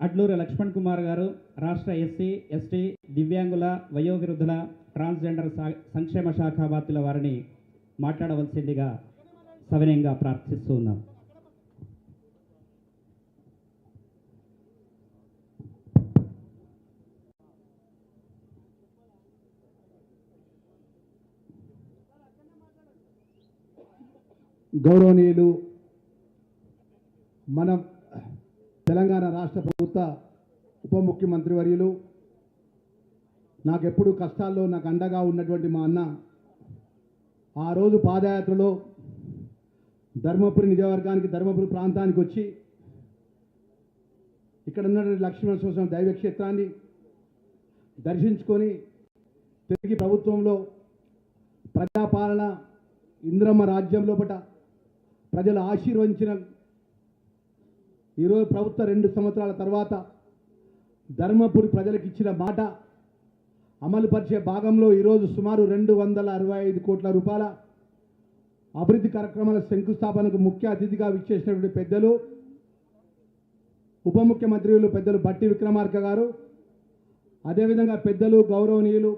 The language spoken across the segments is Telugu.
అడ్లూరి లక్ష్మణ్ కుమార్ గారు రాష్ట్ర ఎస్సీ ఎస్టీ దివ్యాంగుల వయోవృద్ధుల ట్రాన్స్జెండర్ సంక్షేమ శాఖ బాధ్యుల వారిని మాట్లాడవలసిందిగా సవినయంగా ప్రార్థిస్తూ ఉన్నాం. గౌరవనీయులు మన తెలంగాణ రాష్ట్ర ప్రభుత్వ ఉప ముఖ్యమంత్రి వర్యులు, నాకెప్పుడు కష్టాల్లో నాకు అండగా ఉన్నటువంటి మా అన్న ఆ రోజు పాదయాత్రలో ధర్మపురి నియోజకవర్గానికి ధర్మపురి ప్రాంతానికి వచ్చి ఇక్కడ ఉన్నటువంటి లక్ష్మీనరసింహ దైవక్షేత్రాన్ని దర్శించుకొని తిరిగి ప్రభుత్వంలో ప్రజాపాలన ఇంద్రమ్మ రాజ్యం లోపట ప్రజలు ఆశీర్వదించిన ఈరోజు ప్రభుత్వ 2 సంవత్సరాల తర్వాత ధర్మపురి ప్రజలకు ఇచ్చిన మాట అమలుపరిచే భాగంలో ఈరోజు సుమారు 265 కోట్ల రూపాయల అభివృద్ధి కార్యక్రమాల శంకుస్థాపనకు ముఖ్య అతిథిగా విచ్చేసినటువంటి పెద్దలు ఉప ముఖ్యమంత్రులు పెద్దలు బట్టి విక్రమార్క గారు, అదేవిధంగా పెద్దలు గౌరవనీయులు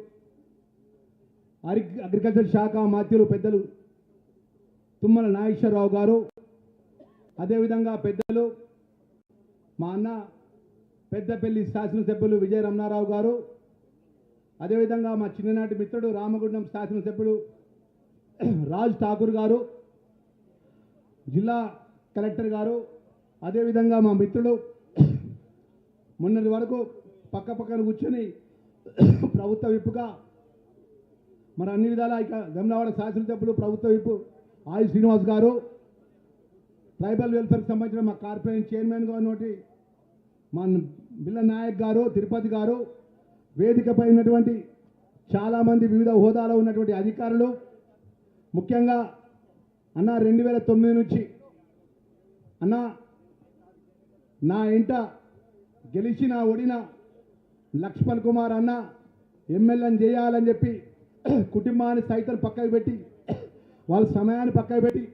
అగ్రికల్చర్ శాఖ మాత్యులు పెద్దలు తుమ్మల నాగేశ్వరరావు గారు, అదేవిధంగా పెద్దలు మా అన్న పెద్దపల్లి శాసనసభ్యులు విజయ రమణారావు గారు, అదేవిధంగా మా చిన్ననాటి మిత్రుడు రామగుండం శాసనసభ్యుడు రాజ్ ఠాకూర్ గారు, జిల్లా కలెక్టర్ గారు, అదేవిధంగా మా మిత్రుడు మొన్నటి వరకు పక్కన కూర్చొని ప్రభుత్వ విప్పుగా మరి అన్ని విధాలా ఇక వెమ్లవాడ శాసనసభ్యులు ప్రభుత్వ విప్పు ఆయి శ్రీనివాస్ గారు, ట్రైబల్ వెల్ఫేర్కి సంబంధించిన మా కార్పొరేషన్ చైర్మన్గా ఉన్నటువంటి మా బిల్ల నాయక్ గారు, తిరుపతి గారు, వేదికపై ఉన్నటువంటి చాలామంది వివిధ హోదాలో ఉన్నటువంటి అధికారులు, ముఖ్యంగా అన్న 2009 నుంచి అన్న నా ఇంట గెలిచిన ఓడిన లక్ష్మణ్ కుమార్ అన్న ఎమ్మెల్యేని చేయాలని చెప్పి కుటుంబాన్ని సైతం పక్కకు పెట్టి వాళ్ళ సమయాన్ని పక్కకు పెట్టి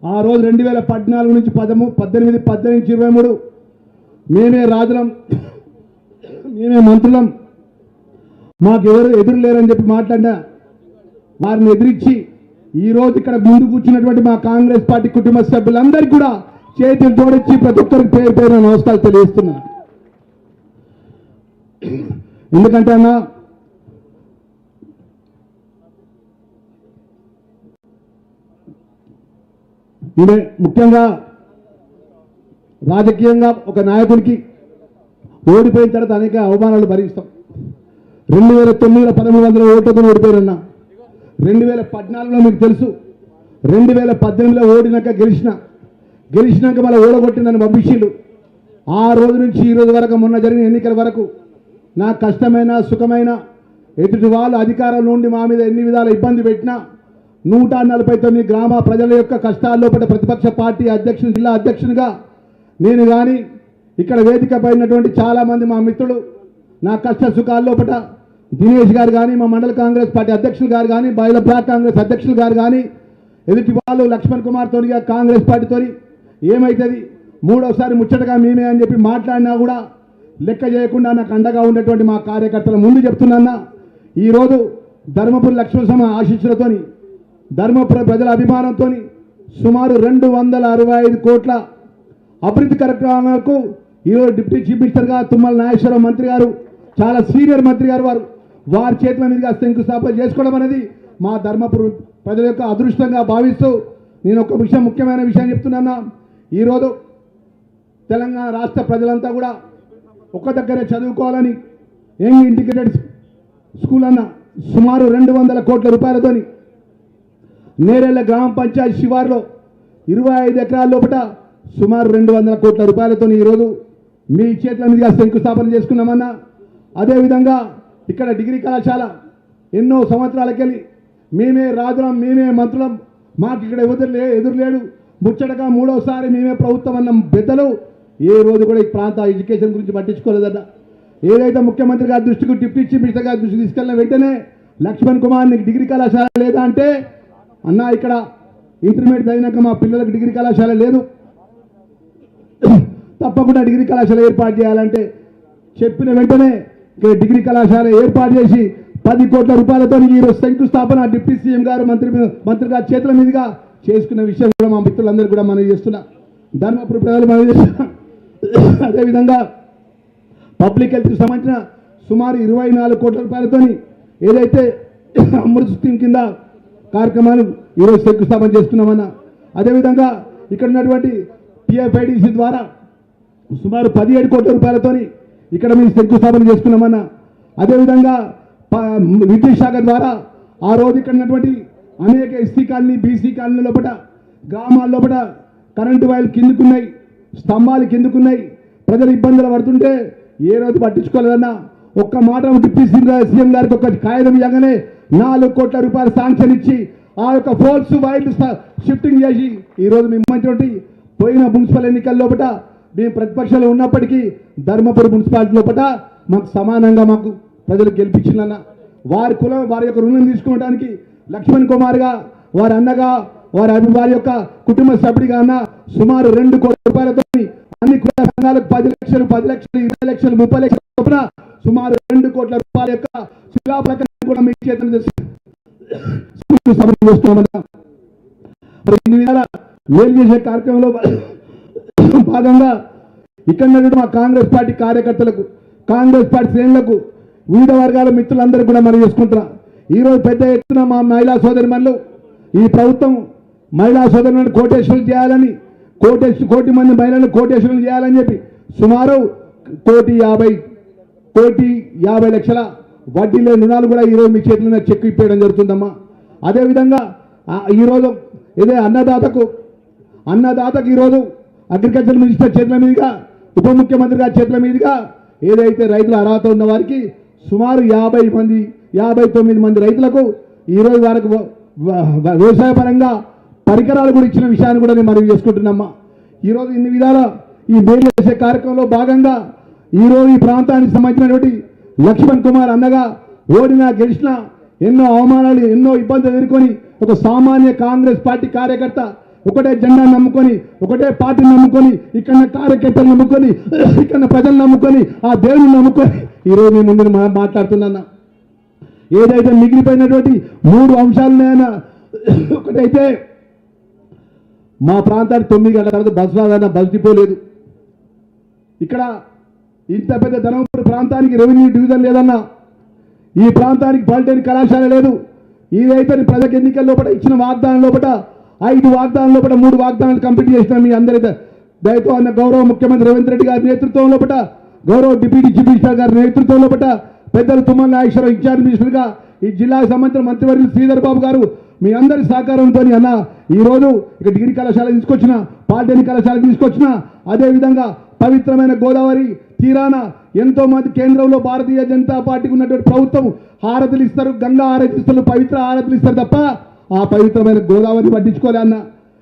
ఆ రోజు 2014 నుంచి 18, 23 మేమే రాజులం, మేమే మంత్రులం, మాకెవరు ఎదురు లేరని చెప్పి మాట్లాడినా వారిని ఎదిరించి ఈరోజు ఇక్కడ ముందు కూర్చున్నటువంటి మా కాంగ్రెస్ పార్టీ కుటుంబ సభ్యులందరికీ కూడా చేతులు జోడించి ప్రతి ఒక్కరికి పేరు పేరు నమస్కారాలు తెలియజేస్తున్నా. ఎందుకంటే అన్న ఇదే ముఖ్యంగా రాజకీయంగా ఒక నాయకుడికి ఓడిపోయిన తర్వాత అనేక అవమానాలు భరిస్తాం. 2009లో 1300 ఓట్లతో ఓడిపోయారన్నా, 2014లో మీకు తెలుసు, 2018లో ఓడినాక గెలిచినాక మళ్ళీ ఓడగొట్టిందని పంపించిండు. ఆ రోజు నుంచి ఈ రోజు వరకు మొన్న జరిగిన ఎన్నికల వరకు నా కష్టమైన సుఖమైన ఎదుటి వాళ్ళు అధికారం నుండి మా మీద ఎన్ని విధాల ఇబ్బంది పెట్టినా 149 గ్రామ ప్రజల యొక్క కష్టాల్లో పడ్డ ప్రతిపక్ష పార్టీ అధ్యక్షుడు, జిల్లా అధ్యక్షునిగా నేను కానీ ఇక్కడ వేదిక పైనటువంటి చాలామంది మా మిత్రులు నా కష్ట సుఖాల్లో పడ్డ దినేష్ గారు కానీ, మా మండల కాంగ్రెస్ పార్టీ అధ్యక్షులు గారు కానీ, బయల బ్లాక్ కాంగ్రెస్ అధ్యక్షులు గారు కానీ, ఎదుటి వాళ్ళు లక్ష్మణ్ కుమార్ తోనిగా కాంగ్రెస్ పార్టీతో ఏమవుతుంది మూడోసారి ముచ్చటగా మేమే అని చెప్పి మాట్లాడినా కూడా లెక్క చేయకుండా నాకు అండగా ఉన్నటువంటి మా కార్యకర్తల ముందు చెప్తున్నా, ఈరోజు ధర్మపురి లక్ష్మణ ఆశీస్సులతోని ధర్మపురి ప్రజల అభిమానంతో సుమారు 265 కోట్ల అభివృద్ధి కార్యక్రమాలకు ఈరోజు డిప్యూటీ చీఫ్ మినిస్టర్గా తుమ్మల నాగేశ్వరరావు మంత్రి గారు, చాలా సీనియర్ మంత్రి గారు వారి చేతుల మీదుగా శంకుస్థాపన చేసుకోవడం అనేది మా ధర్మపురి ప్రజల యొక్క అదృష్టంగా భావిస్తూ నేను ఒక ముఖ్యమైన విషయం చెప్తున్నా. ఈరోజు తెలంగాణ రాష్ట్ర ప్రజలంతా కూడా ఒక్క దగ్గరే చదువుకోవాలని యంగ్ ఇంటిగ్రేటెడ్ స్కూల్ అన్న సుమారు 200 కోట్ల రూపాయలతోని నేరేళ్ల గ్రామ పంచాయతీ శివార్లో 25 ఎకరాల లోపల సుమారు 200 కోట్ల రూపాయలతో ఈరోజు మీ చేతుల మీదుగా శంకుస్థాపన చేసుకున్నామన్నా. అదేవిధంగా ఇక్కడ డిగ్రీ కళాశాల ఎన్నో సంవత్సరాలకెళ్ళి మేమే రాజులం, మేమే మంత్రులం, మాకు ఇక్కడ ఎదురు లేడు, ముచ్చటగా మూడోసారి మేమే ప్రభుత్వం అన్న పెద్దలు ఏ రోజు కూడా ఈ ప్రాంత ఎడ్యుకేషన్ గురించి పట్టించుకోలేదట. ఏదైతే ముఖ్యమంత్రి గారి దృష్టికి, డిప్యూటీ చీఫ్ మినిస్టర్ గారి దృష్టికి తీసుకెళ్ళిన వెంటనే లక్ష్మణ్ కుమార్ నీకు డిగ్రీ కళాశాల లేదా అంటే, అన్న ఇక్కడ ఇంటర్మీడియట్ అయినాక మా పిల్లలకు డిగ్రీ కళాశాల లేదు, తప్పకుండా డిగ్రీ కళాశాల ఏర్పాటు చేయాలంటే చెప్పిన వెంటనే డిగ్రీ కళాశాల ఏర్పాటు చేసి 10 కోట్ల రూపాయలతో ఈరోజు శంకుస్థాపన డిప్యూటీ సీఎం గారు మంత్రి గారి చేతుల మీదుగా చేసుకున్న విషయం కూడా మా మిత్రులందరూ కూడా మనం చేస్తున్నా. ధర్మపురి ప్రజలు మనం చేస్తున్నా. అదేవిధంగా పబ్లిక్ హెల్త్కి సంబంధించిన సుమారు 24 కోట్ల రూపాయలతో ఏదైతే అమృత్ స్కీమ్ కింద కార్యక్రమాలు ఈరోజు శంకుస్థాపన చేస్తున్నామన్నా. అదేవిధంగా ఇక్కడ ఉన్నటువంటి టిఎఫ్ఐడిసి ద్వారా సుమారు 17 కోట్ల రూపాయలతో ఇక్కడ మేము శంకుస్థాపన చేసుకున్నామన్నా. అదేవిధంగా విద్యుత్ శాఖ ద్వారా ఆ రోజు ఇక్కడ ఉన్నటువంటి అనేక ఎస్సీ కాలనీ బీసీ కాలనీ లోపల గ్రామాల లోపల కరెంటు వైర్లు కిందుకున్నాయి, స్తంభాలు కిందుకున్నాయి, ప్రజలు ఇబ్బందులు పడుతుంటే ఏ రోజు పట్టించుకోలేదన్నా. ఒక్క మాట డిప్యూటీ సీఎం గారికి ఒక కాగితం ఇవ్వగానే 4 కోట్ల రూపాయలు శాంక్షన్ ఇచ్చి ఆ యొక్క ఫోల్స్ వైర్లు షిఫ్టింగ్ చేసి ఈరోజు మిమ్మల్ని పోయిన మున్సిపల్ ఎన్నికల లోపల మేము ప్రతిపక్షంలో ఉన్నప్పటికీ ధర్మపురి మున్సిపాలిటీ లోపల మాకు సమానంగా మాకు ప్రజలు గెలిపించిందన్న. వారి కులం వారి యొక్క రుణం తీసుకోవడానికి లక్ష్మణ్ కుమార్గా వారి అన్నగా వారి యొక్క కుటుంబ సభ్యుడిగా అన్న సుమారు 2 కోట్ల రూపాయలతో అన్ని కుల సంఘాలకు 10 లక్షలు 20 లక్షలు 30 లక్షల చొప్పున సుమారు 2 కోట్ల రూపాయల యొక్క శిలాఫలకం కూడా మీ చేతులు చేస్తున్నామన్నా. ఇన్ని విధాల మేలు చేసే కార్యక్రమంలో భాగంగా ఇక్కడ మా కాంగ్రెస్ పార్టీ కార్యకర్తలకు కాంగ్రెస్ పార్టీ శ్రేణులకు వివిధ వర్గాల మిత్రులందరూ కూడా మనం చేసుకుంటున్నాం. ఈరోజు పెద్ద ఎత్తున మా మహిళా సోదరిమణులు ఈ ప్రభుత్వం మహిళా సోదరిమణులు కోటేశ్వరులు చేయాలని 1 కోటి మంది మహిళలను కోటేశ్వరులు చేయాలని చెప్పి సుమారు 1,50 లక్షల వడ్డీ లేని రుణాలు కూడా ఈరోజు మీ చేతుల్లో చెక్ ఇప్పేయడం జరుగుతుందమ్మా. అదేవిధంగా ఈరోజు ఇదే అన్నదాతకు ఈరోజు అగ్రికల్చర్ మినిస్టర్ చేతుల మీదుగా ఉప ముఖ్యమంత్రి గారి చేతుల మీదుగా ఏదైతే రైతుల అర్హత ఉన్న వారికి సుమారు 59 మంది రైతులకు ఈరోజు వారికి వ్యవసాయపరంగా పరికరాలు కూడా ఇచ్చిన విషయాన్ని కూడా నేను మనవి చేసుకుంటున్నామ్మా. ఈరోజు ఇన్ని విధాల ఈ మేలు చేసే కార్యక్రమంలో భాగంగా ఈరోజు ఈ ప్రాంతానికి సంబంధించినటువంటి లక్ష్మణ్ కుమార్ అన్నగా ఓడినా గెలిచినా ఎన్నో అవమానాలు ఎన్నో ఇబ్బందులు ఎదుర్కొని ఒక సామాన్య కాంగ్రెస్ పార్టీ కార్యకర్త ఒకటే జెండా నమ్ముకొని ఒకటే పార్టీని నమ్ముకొని ఇక్కడ కార్యకర్తలు నమ్ముకొని ఇక్కడ ప్రజలు నమ్ముకొని ఆ దేవుని నమ్ముకొని ఈరోజు నేను ముందు మాట్లాడుతున్నా. ఏదైతే మిగిలిపోయినటువంటి 3 అంశాలున్నాయన్న ఒకటైతే మా ప్రాంతానికి 9 గంటల తర్వాత బస్సు రాదన్న బస్సు డిపోలేదు. ఇక్కడ ఇంత పెద్ద ధర్మపురి ప్రాంతానికి రెవెన్యూ డివిజన్ లేదన్నా. ఈ ప్రాంతానికి పాలిటెక్నిక్ కళాశాల లేదు. ఇదైతే ప్రజలకు ఎన్నికల లోపల ఇచ్చిన వాగ్దానం లోపల 5 వాగ్దానాల లోపల 3 వాగ్దానాలు కంప్లీట్ చేసిన మీ అందరి దయతో అన్న గౌరవ ముఖ్యమంత్రి రేవంత్ రెడ్డి గారి నేతృత్వం లోపల గౌరవ డిప్యూటీ చీఫ్ మినిస్టర్ గారి నేతృత్వం లోపల పెద్దలు తుమ్మల నాగేశ్వరరావు ఇన్ఛార్జ్ మినిస్టర్గా ఈ జిల్లాకు సంబంధించిన మంత్రివర్యులు శ్రీధర్ బాబు గారు మీ అందరి సహకారంతో అన్న ఈరోజు ఇక డిగ్రీ కళాశాల తీసుకొచ్చిన పాలిటెక్నిక్ కళాశాల తీసుకొచ్చిన అదేవిధంగా పవిత్రమైన గోదావరి తీరాన ఎంతో మంది కేంద్రంలో భారతీయ జనతా పార్టీకి ఉన్నటువంటి ప్రభుత్వం హారతులు ఇస్తారు, గంగా హారతి ఇస్తారు, పవిత్ర హారతులు ఇస్తారు తప్ప ఆ పవిత్రమైన గోదావరిని పట్టించుకోలే అన్న.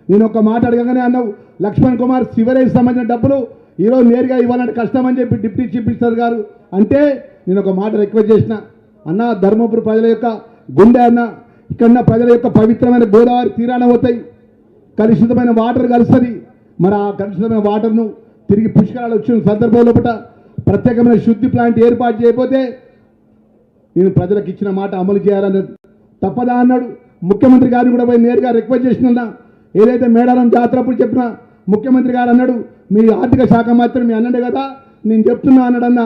నేను ఒక మాట అడగగానే అన్నావు లక్ష్మణ్ కుమార్ సివరేజ్ సంబంధించిన డబ్బులు ఈరోజు నేరుగా ఇవ్వాలంటే కష్టమని చెప్పి డిప్యూటీ చీఫ్ మినిస్టర్ గారు అంటే నేను ఒక మాట రిక్వెస్ట్ చేసిన అన్న ధర్మపురి ప్రజల యొక్క గుండె అన్న ఇక్కడ ప్రజల యొక్క పవిత్రమైన గోదావరి తీరాన పోతాయి, కలుషితమైన వాటర్ కలుస్తుంది. మరి ఆ కలుషితమైన వాటర్ను తిరిగి పుష్కరాలు వచ్చిన సందర్భంలో ప్రత్యేకమైన శుద్ధి ప్లాంట్ ఏర్పాటు చేయకపోతే నేను ప్రజలకు ఇచ్చిన మాట అమలు చేయాలని తప్పదా అన్నాడు. ముఖ్యమంత్రి గారిని కూడా పోయి నేరుగా రిక్వెస్ట్ చేసిన ఏదైతే మేడారం జాతరప్పుడు చెప్పిన ముఖ్యమంత్రి గారు అన్నాడు మీ ఆర్థిక శాఖ మాత్రం మీ అన్నాడు కదా నేను చెప్తున్నా అన్నాడన్న.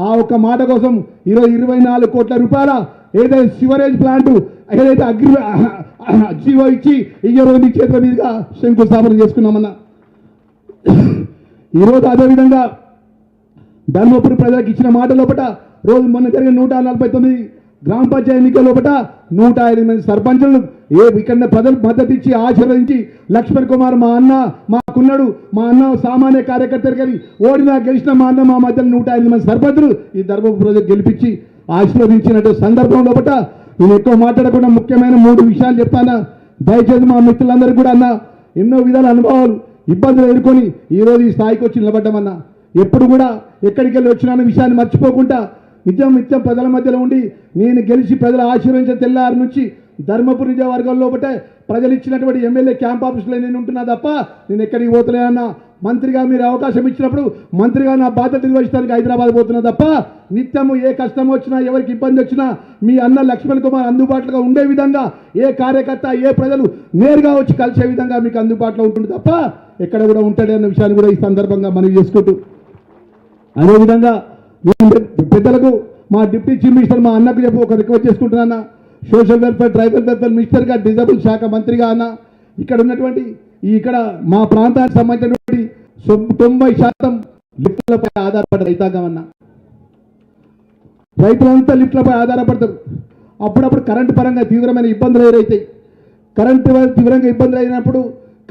ఆ ఒక్క మాట కోసం ఈరోజు 24 కోట్ల రూపాయల ఏదైతే సివరేజ్ ప్లాంట్ ఏదైతే జీవో ఇచ్చి ఈరోజు చేతుల మీదుగా శంకుస్థాపన చేసుకున్నామన్న. ఈరోజు అదేవిధంగా ధర్మపురి ప్రజలకు ఇచ్చిన మాట లోపల రోజు మొన్న జరిగిన 149 గ్రామ పంచాయతీ ఎన్నికల లోపల 105 మంది సర్పంచులు ఇక్కడ ప్రజలు మద్దతు ఇచ్చి ఆశీర్వదించి లక్ష్మణ్ కుమార్ మా అన్న మాకున్నాడు, మా అన్న సామాన్య కార్యకర్తలు ఓడినా గెలిచిన మా అన్న మా మధ్యలో 105 మంది సర్పంచులు ఈ ధర్మపురి ప్రజలు గెలిపించి ఆశీర్వదించినట్టు సందర్భం లోపల నేను ఎక్కువ మాట్లాడకుండా ముఖ్యమైన 3 విషయాలు చెప్తానా. దయచేసి మా మిత్రులందరూ కూడా అన్న ఎన్నో విధాల అనుభవాలు ఇబ్బందులు ఎదుర్కొని ఈరోజు ఈ స్థాయికి వచ్చి నిలబడ్డామన్నా. ఎప్పుడు కూడా ఎక్కడికి వెళ్ళి వచ్చిన విషయాన్ని మర్చిపోకుండా నిత్యం ప్రజల మధ్యలో ఉండి నేను గెలిచి ప్రజలు ఆశీర్వదించిన తెల్లారి నుంచి ధర్మపురి నియోజకవర్గం లోపటే ప్రజలు ఇచ్చినటువంటి ఎమ్మెల్యే క్యాంప్ ఆఫీసులో నేను ఉంటున్నా తప్ప నేను ఎక్కడికి పోతలేనన్నా. మంత్రిగా మీరు అవకాశం ఇచ్చినప్పుడు మంత్రిగా నా బాధ్యత నిర్వహించడానికి హైదరాబాద్ పోతున్నా తప్ప నిత్యము ఏ కష్టం వచ్చినా ఎవరికి ఇబ్బంది వచ్చినా మీ అన్న లక్ష్మణ్ కుమార్ అందుబాటులో ఉండే విధంగా ఏ కార్యకర్త ఏ ప్రజలు నేరుగా వచ్చి కలిసే విధంగా మీకు అందుబాటులో ఉంటుంది తప్ప ఎక్కడ కూడా ఉంటాడే అన్న విషయాన్ని కూడా ఈ సందర్భంగా మనవి చేసుకుంటూ అదేవిధంగా పెద్దలకు మా డిప్యూటీ చీఫ్ మినిస్టర్ మా అన్నకు చెప్పి ఒక రిక్వెస్ట్ చేసుకుంటున్నా. సోషల్ వెల్ఫేర్ ట్రైబల్ వెల్ఫేర్ మినిస్టర్గా డిజబుల్ శాఖ మంత్రిగా అన్న ఇక్కడ ఉన్నటువంటి ఇక్కడ మా ప్రాంతానికి సంబంధించినటువంటి 90% లిఫ్ట్లపై ఆధారపడ్డ రైతాంగం అన్న. రైతులంతా లిఫ్ట్లపై ఆధారపడతారు. అప్పుడప్పుడు కరెంటు పరంగా తీవ్రమైన ఇబ్బందులు ఎదురవుతాయి. కరెంటు తీవ్రంగా ఇబ్బందులు అయినప్పుడు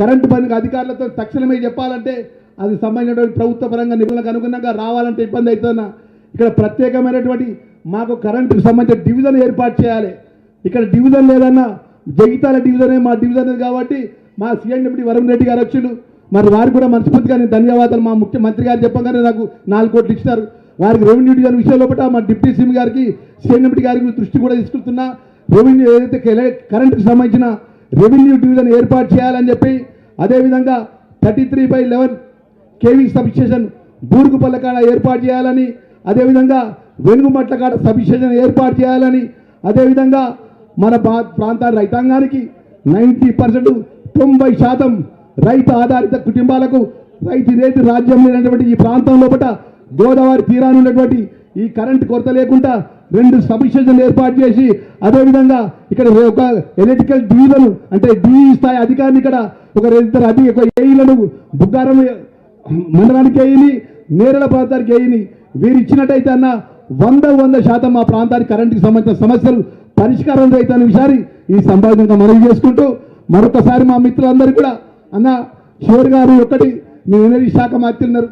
కరెంటు పనికి అధికారులతో తక్షణమే చెప్పాలంటే అది సంబంధించినటువంటి ప్రభుత్వ పరంగా నిబంధనలకు అనుగుణంగా రావాలంటే ఇబ్బంది అవుతుందన్న. ఇక్కడ ప్రత్యేకమైనటువంటి మాకు కరెంటుకు సంబంధించిన డివిజన్ ఏర్పాటు చేయాలి. ఇక్కడ డివిజన్ లేదన్నా జగిత్యాల డివిజనే మా డివిజన్ కాబట్టి మా సీఎం డిప్యూటీ వరుణ్ రెడ్డి గారు వచ్చిండు. మరి వారికి కూడా మనస్ఫూర్తిగా నేను ధన్యవాదాలు. మా ముఖ్యమంత్రి గారు చెప్పగానే నాకు 4 కోట్లు ఇచ్చినారు. వారికి రెవెన్యూ డివిజన్ విషయంలో మా డిప్యూటీ సీఎం గారికి సీఎం డిప్యూటీ గారికి దృష్టి కూడా తీసుకుంటున్నా. రెవెన్యూ ఏదైతే కరెంటుకు సంబంధించిన రెవెన్యూ డివిజన్ ఏర్పాటు చేయాలని చెప్పి అదేవిధంగా 33/11 KV సబ్స్టేషన్ బూరుగుపల్ల కాడ ఏర్పాటు చేయాలని అదేవిధంగా వెనుగుమట్ల కాడ సబ్స్టేషన్ ఏర్పాటు చేయాలని అదేవిధంగా మన ప్రాంత రైతాంగానికి 90% 90% రైతు ఆధారిత కుటుంబాలకు రైతు రాజ్యం లేనటువంటి ఈ ప్రాంతం లోపల గోదావరి తీరాన్ని ఉన్నటువంటి ఈ కరెంటు కొరత లేకుండా 2 సబ్స్టేషన్లు ఏర్పాటు చేసి అదేవిధంగా ఇక్కడ ఒక ఎలక్ట్రికల్ డివిజన్ అంటే డిఈ స్థాయి అధికారిని ఇక్కడ ఒక ఏఈలను బుగ్గారం మండలానికి ఏఈని నేరల ప్రాంతానికి ఏఈని వీరు ఇచ్చినట్టయితే అన్న 100% మా ప్రాంతానికి కరెంటుకి సంబంధించిన సమస్యలు పరిష్కారం అవుతాయన్న విషయాన్ని ఈ సంపాదనగా మనవి చేసుకుంటూ మరొకసారి మా మిత్రులందరూ కూడా అన్న శివర్ గారు ఒకటి మీ ఎనర్జీ శాఖ మాత్రులున్నారు,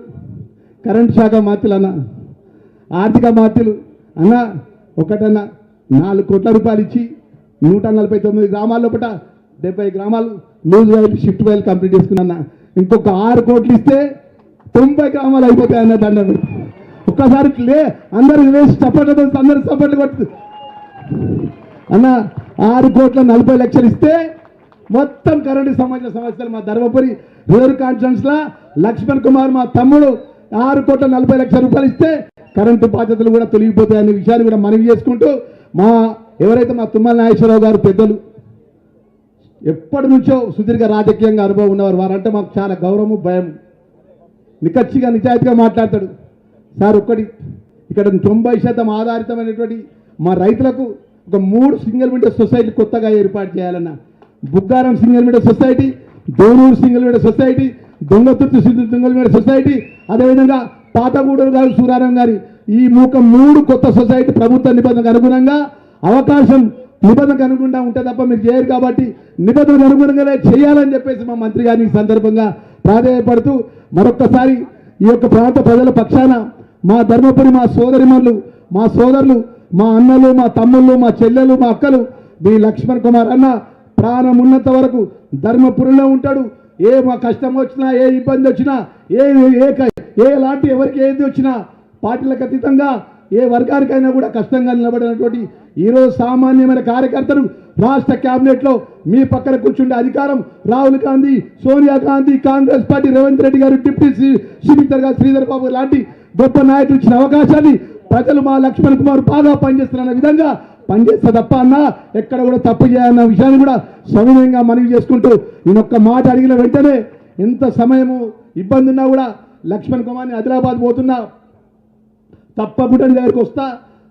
కరెంట్ శాఖ మాత్రులు అన్న, ఆర్థిక మాత్రులు అన్న ఒకటన్నా 4 కోట్ల రూపాయలు ఇచ్చి 149 గ్రామాల లోపల 70 గ్రామాలు loose wire shift wire complete చేసుకున్నా. ఇంకొక 6 కోట్లు ఇస్తే 90 గ్రామాలు అయిపోతాయి అన్న దండ. ఒక్కసారి అందరు వేసి చప్పట్లు అందరు చప్పట్లు కొట్టు అన్న. 6 కోట్ల 40 లక్షలు ఇస్తే మొత్తం కరెంటు సంబంధించిన సమస్యలు మా ధర్మపురి రూరల్ కాన్ఫరెన్స్లో లక్ష్మణ్ కుమార్ మా తమ్ముడు 6 కోట్ల 40 లక్షల రూపాయలు ఇస్తే కరెంటు బాధ్యతలు కూడా తొలగిపోతాయి అనే విషయాన్ని కూడా మనవి చేసుకుంటూ ఎవరైతే మా తుమ్మల నాగేశ్వరరావు గారు పెద్దలు ఎప్పటి నుంచో సుదీర్ఘ రాజకీయంగా అనుభవం ఉన్నవారు వారంటే మాకు చాలా గౌరవము భయం. నిక్కచ్చిగా నిజాయితీగా మాట్లాడతాడు సార్. ఒక్కటి ఇక్కడ 90% ఆధారితమైనటువంటి మా రైతులకు ఒక 3 సింగిల్ విండో సొసైటీ కొత్తగా ఏర్పాటు చేయాలన్న. Buggaram single window society, Donuru single window society, Dongathurthi single window society, అదేవిధంగా పాతగూడూరు గారు సూరారం గారి ఈ 3 కొత్త సొసైటీ ప్రభుత్వ నిబంధనకు అనుగుణంగా అవకాశం నిబంధనకు అనుగుణంగా ఉంటే తప్ప మీరు చేయరు కాబట్టి నిబంధనకు అనుగుణంగానే చేయాలని చెప్పేసి మా మంత్రి గారిని ఈ సందర్భంగా ప్రాధాన్యపడుతూ మరొక్కసారి ఈ యొక్క ప్రాంత ప్రజల పక్షాన మా ధర్మపురి మా సోదరిమణులు మా సోదరులు మా అన్నలు మా తమ్ముళ్ళు మా చెల్లెలు మా అక్కలు మీ లక్ష్మణ్ కుమార్ అన్న ప్రాణం ఉన్నంత వరకు ధర్మపురిలో ఉంటాడు. ఏ మా కష్టం వచ్చినా ఏ ఇబ్బంది వచ్చినా ఎలాంటి ఎవరికి ఏది వచ్చినా పార్టీలకు అతీతంగా ఏ వర్గానికైనా కూడా కష్టంగా నిలబడినటువంటి ఈరోజు సామాన్యమైన కార్యకర్తలు రాష్ట్ర క్యాబినెట్లో మీ పక్కన కూర్చుండే అధికారం రాహుల్ గాంధీ, సోనియా గాంధీ, కాంగ్రెస్ పార్టీ, రేవంత్ రెడ్డి గారు, డిప్యూటీ స్పీకర్ గారు శ్రీధర్ బాబు లాంటి గొప్ప నాయకులు ఇచ్చిన అవకాశాన్ని ప్రజలు మా లక్ష్మణ్ కుమార్ బాగా పనిచేస్తున్న విధంగా పనిచేస్తా తప్ప అన్న ఎక్కడ కూడా తప్పు చేయాలన్న విషయాన్ని కూడా సవినయంగా మనవి చేసుకుంటూ నేనొక్క మాట అడిగిన వెంటనే ఎంత సమయము ఇబ్బంది ఉన్నా కూడా లక్ష్మణ్ కుమార్ని ఆదిలాబాద్ పోతున్నా తప్పకుండా నీ దగ్గరికి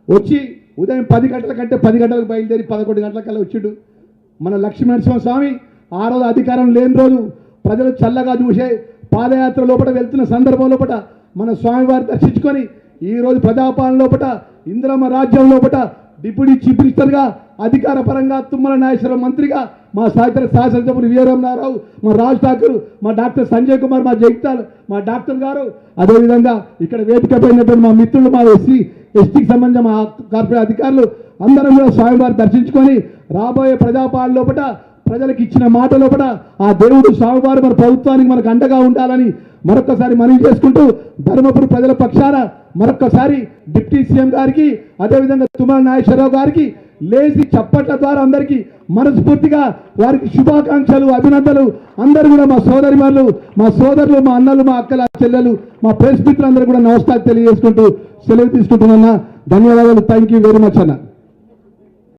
వచ్చి ఉదయం 10 గంటల కంటే 10 గంటలకు బయలుదేరి 11 గంటలకల్లా వచ్చిండు. మన లక్ష్మీనరసింహ స్వామి ఆ రోజు అధికారం లేని రోజు ప్రజలు చల్లగా చూసే పాదయాత్ర లోపల వెళ్తున్న సందర్భం లోపల మన స్వామివారి దర్శించుకొని ఈరోజు ప్రజాపాలన లోపల ఇందిరమ్మ రాజ్యం లోపల డిప్యూటీ చీఫ్ మినిస్టర్గా అధికార పరంగా తుమ్మల నాగేశ్వరరావు మంత్రిగా మా శాసనసభ్యులు వీరరామరావు, మా రాజ్ ఠాకూర్, మా డాక్టర్ సంజయ్ కుమార్, మా జగిత్యాల మా డాక్టర్ గారు, అదేవిధంగా ఇక్కడ వేదికపైనటువంటి మా మిత్రులు మా ఎస్టీకి సంబంధించిన మా కార్పొరేట్ అధికారులు అందరం కూడా స్వామివారి దర్శించుకొని రాబోయే ప్రజాపాలన లోపల ప్రజలకు ఇచ్చిన మాట లోపల ఆ దేవుడు స్వామివారు మన ప్రభుత్వానికి మనకు అండగా ఉండాలని మరొకసారి మనవి చేసుకుంటూ ధర్మపురి ప్రజల పక్షాన మరొకసారి డిప్యూటీ సీఎం గారికి అదేవిధంగా తుమ్మల నాగేశ్వరరావు గారికి లేచి చప్పట్ల ద్వారా అందరికీ మనస్ఫూర్తిగా వారికి శుభాకాంక్షలు, అభినందనలు. అందరూ కూడా మా సోదరిమారులు, మా సోదరులు, మా అన్నలు, మా అక్కల చెల్లెలు, మా ప్రెస్ మిత్రులందరూ కూడా నమస్కారం తెలియజేసుకుంటూ సెలవు తీసుకుంటున్నా. ధన్యవాదాలు. థ్యాంక్ యూ వెరీ మచ్ అన్న.